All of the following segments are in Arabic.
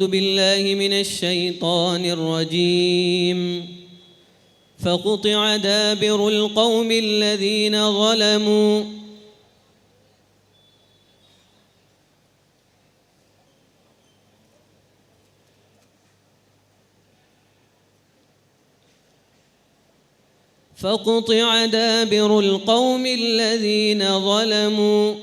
أعوذ بالله من الشيطان الرجيم. فقطع دابر القوم الذين ظلموا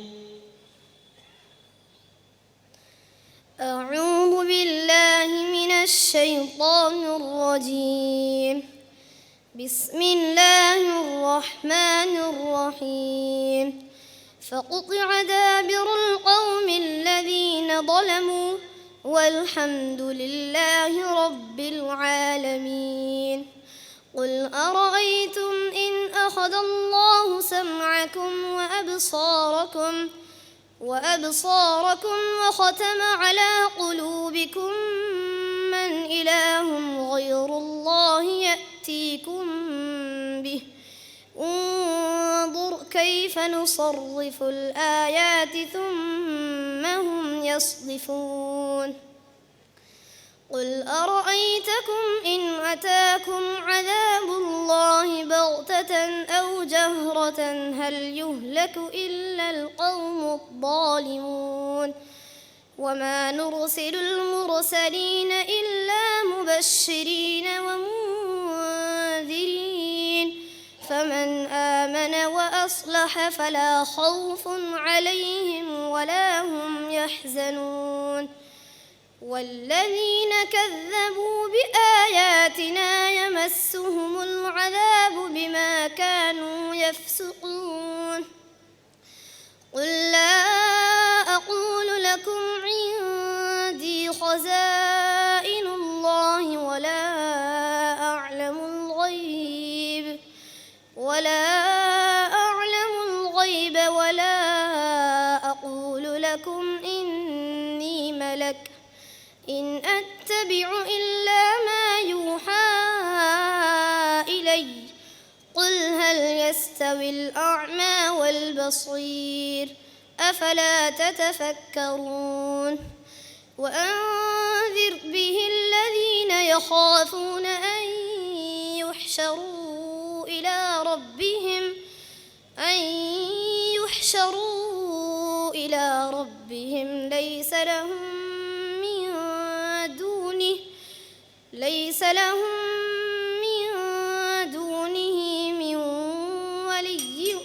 أعوذ بالله من الشيطان الرجيم. بسم الله الرحمن الرحيم. فقطع دابر القوم الذين ظلموا والحمد لله رب العالمين. قل أرأيتم إن أخذ الله سمعكم وأبصاركم وختم على قلوبكم من إله غير الله يأتيكم به. انظر كيف نصرف الآيات ثم هم يصدفون. قل أرأيتكم إن أتاكم عذاب الله بغتة أو جهرة هل يهلك إلا القوم الظالمون. وما نرسل المرسلين إلا مبشرين ومنذرين فمن آمن وأصلح فلا خوف عليهم ولا هم يحزنون. والذين كذبوا بآياتنا يمسهم العذاب بما كانوا يفسقون. قل لا أقول لكم عندي خزائن الله ولا أعلم الغيب ولا أقول لكم إني ملك إن أتبع إلا ما يوحى إلي. قل هل يستوي الأعمى والبصير أفلا تتفكرون. وأنذر به الذين يخافون أن يحشروا إلى ربهم ليس لهم من دونه من ولي.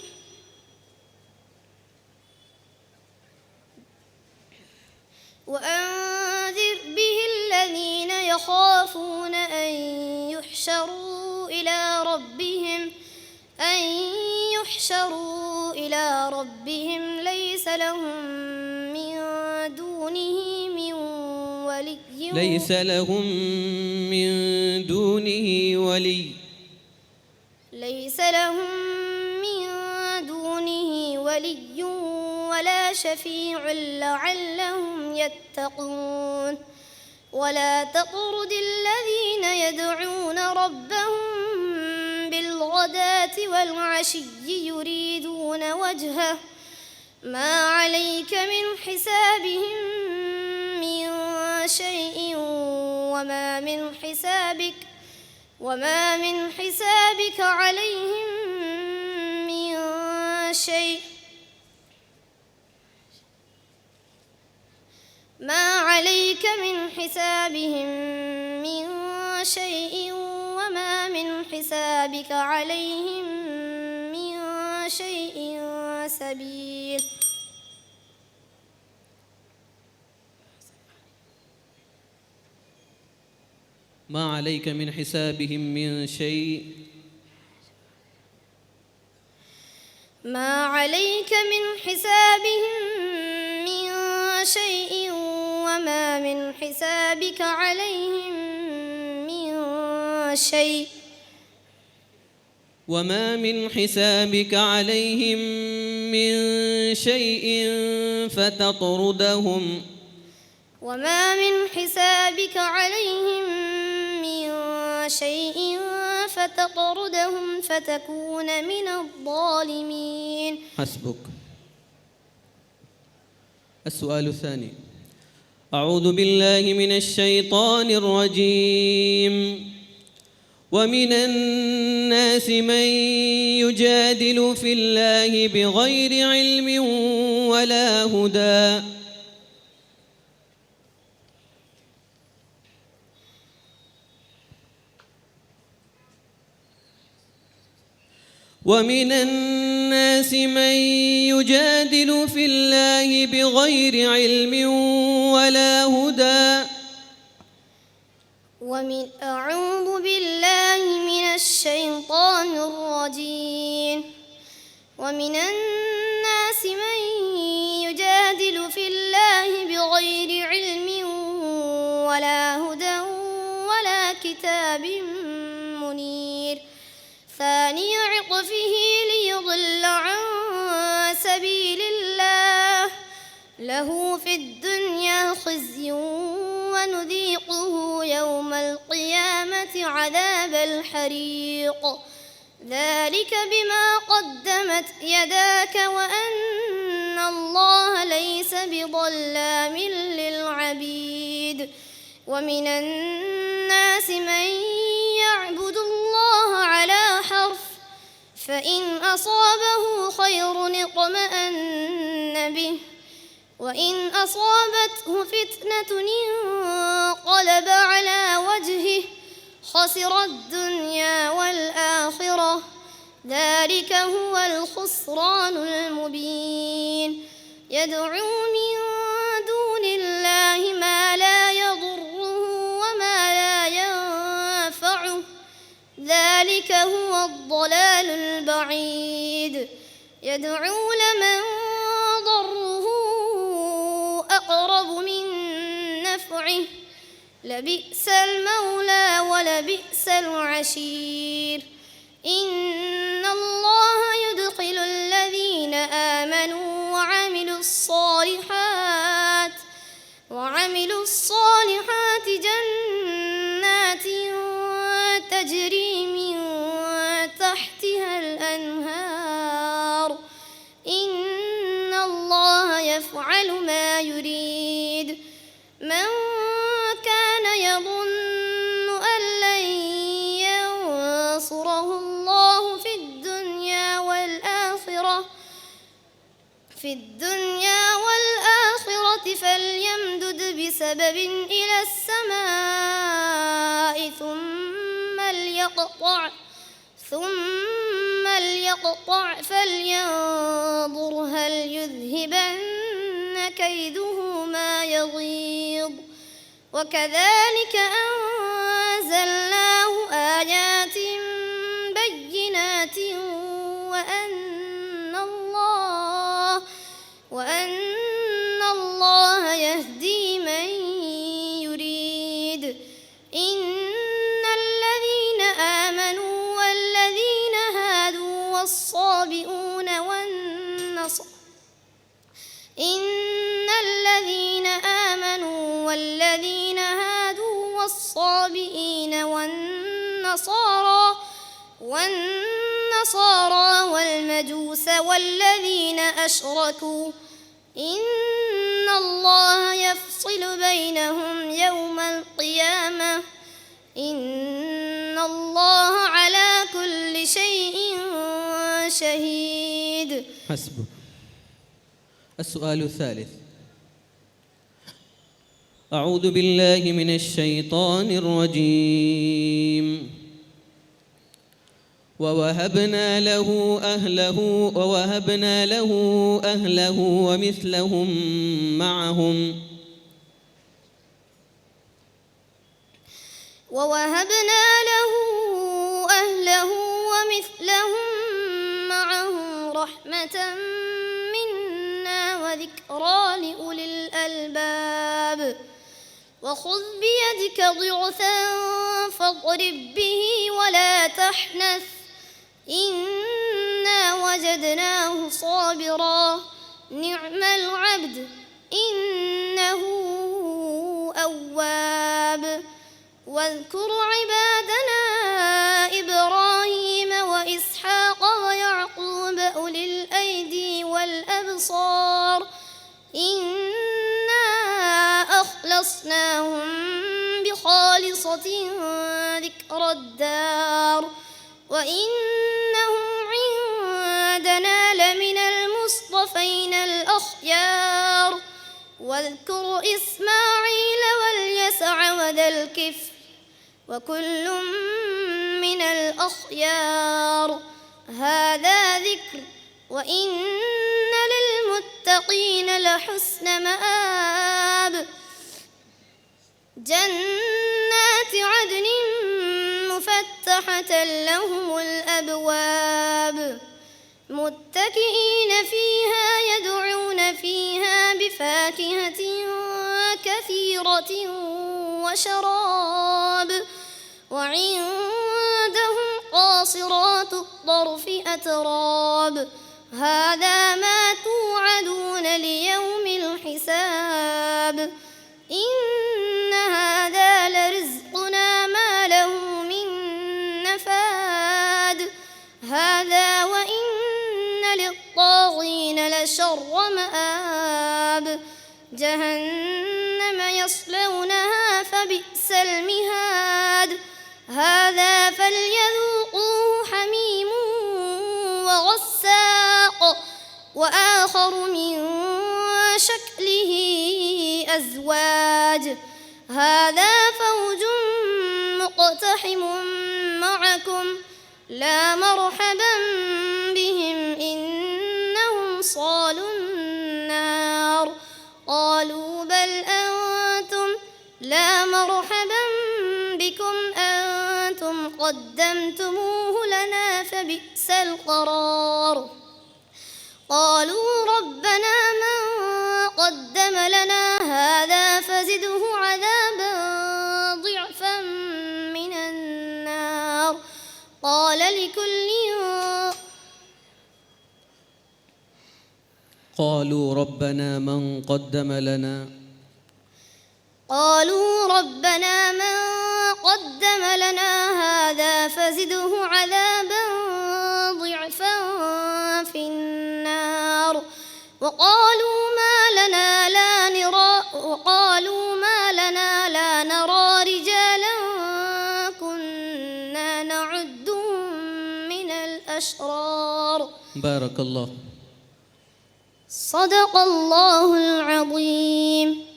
وأنذر به الذين يخافون أن يحشروا إلى ربهم ليس لهم من دونه من ولي ولا شفيع لعلهم يتقون. ولا تطرد الذين يدعون ربهم بالغداة والعشي يريدون وجهه ما عليك من حسابهم من شيء وما من حسابك عليهم من شيء ما عليك من حسابهم من شيء وما من حسابك عليهم من شيء سبيل. ما عليك من حسابهم من شيء وما من حسابك عليهم من شيء فتطردهم فتكون من الظالمين. حسبك. السؤال الثاني: أعوذ بالله من الشيطان الرجيم. ومن الناس من يجادل في الله بغير علم ولا هدى ومن الناس من يجادل في الله بغير علم ولا هدى أعوذ بالله من الشيطان الرجيم. ومن الناس من يجادل في الله بغير علم ولا هدى ولا كتاب منير ثاني عطفه ليضل عن سبيل الله له في الدنيا خزي ونذيقه يوم القيامة عذاب الحريق ذلك بما قدمت يداك وأن الله ليس بظلام للعبيد. ومن الناس من يعبد الله على حرف فإن أصابه خير اطمأن به وإن أصابته فتنة انقلب على وجهه خسر الدنيا والآخرة ذلك هو الخسران المبين. يدعو من دون الله ما لا يضره وما لا ينفعه ذلك هو الضلال البعيد. يدعو لمن ضره أقرب من نفعه لبئس المولى ولبئس العشير. إن الله يدخل الذين آمنوا وعملوا الصالحات جنات تجري من تحتها الأنهار إن الله يفعل ما يريد. من كان يظن أن لن ينصره الله في الدنيا والآخرة فليمدد بسبب إلى السماء ثم ليقطع فلينظر هل يذهبن كيده ما يغيظ. وكذلك أنزلناه آيات بينات وأن الله يهدي من يريد. إن الذين آمنوا والذين هادوا والصابئين والنصارى والمجوس والذين أشركوا إن الله يفصل بينهم يوم القيامة إن الله على كل شيء شهيد. حسبك. السؤال الثالث. أعوذ بالله من الشيطان الرجيم. ووهبنا له أهله ومثلهم معهم رحمة منا وذكرى لأولي الألباب. وخذ بيدك ضغثا فاضرب به ولا تحنث إنا وجدناه صابرا نعم العبد إنه أواب. واذكر عبادنا إبراهيم وإسحاق ويعقوب أولي الأيدي والأبصار إنا خلصناهم بخالصة ذكر الدار وإنهم عندنا لمن المصطفين الأخيار واذكر إسماعيل واليسع وذا الكفل وكل من الأخيار هذا ذكر وإن للمتقين لحسن مآب جنات عدن مفتحة لهم الأبواب متكئين فيها يدعون فيها بفاكهة كثيرة وشراب وعندهم قاصرات الطرف أتراب هذا ما توعدون ليوم الحساب إن هذا لرزقنا ما له من نفاد هذا وإن للطاغين لشر مآب جهنم يصلونها فبئس المهاد هذا فليذوقوه حميم وغساق وآخر من شكله أزواج هذا فوج مقتحم معكم لا مرحبا بهم إنهم صالوا النار قالوا بل أنتم لا مرحبا بكم أنتم قدمتموه لنا فبئس القرار قالوا ربنا من قدم لنا هذا فزده عذابا ضعفا من النار قالوا ربنا من قدم لنا هذا فزده عذابا ضعفا في النار وقالوا ما لنا لا نرى رجالا كنا نعدهم من الأشرار بارك الله. صدق الله العظيم.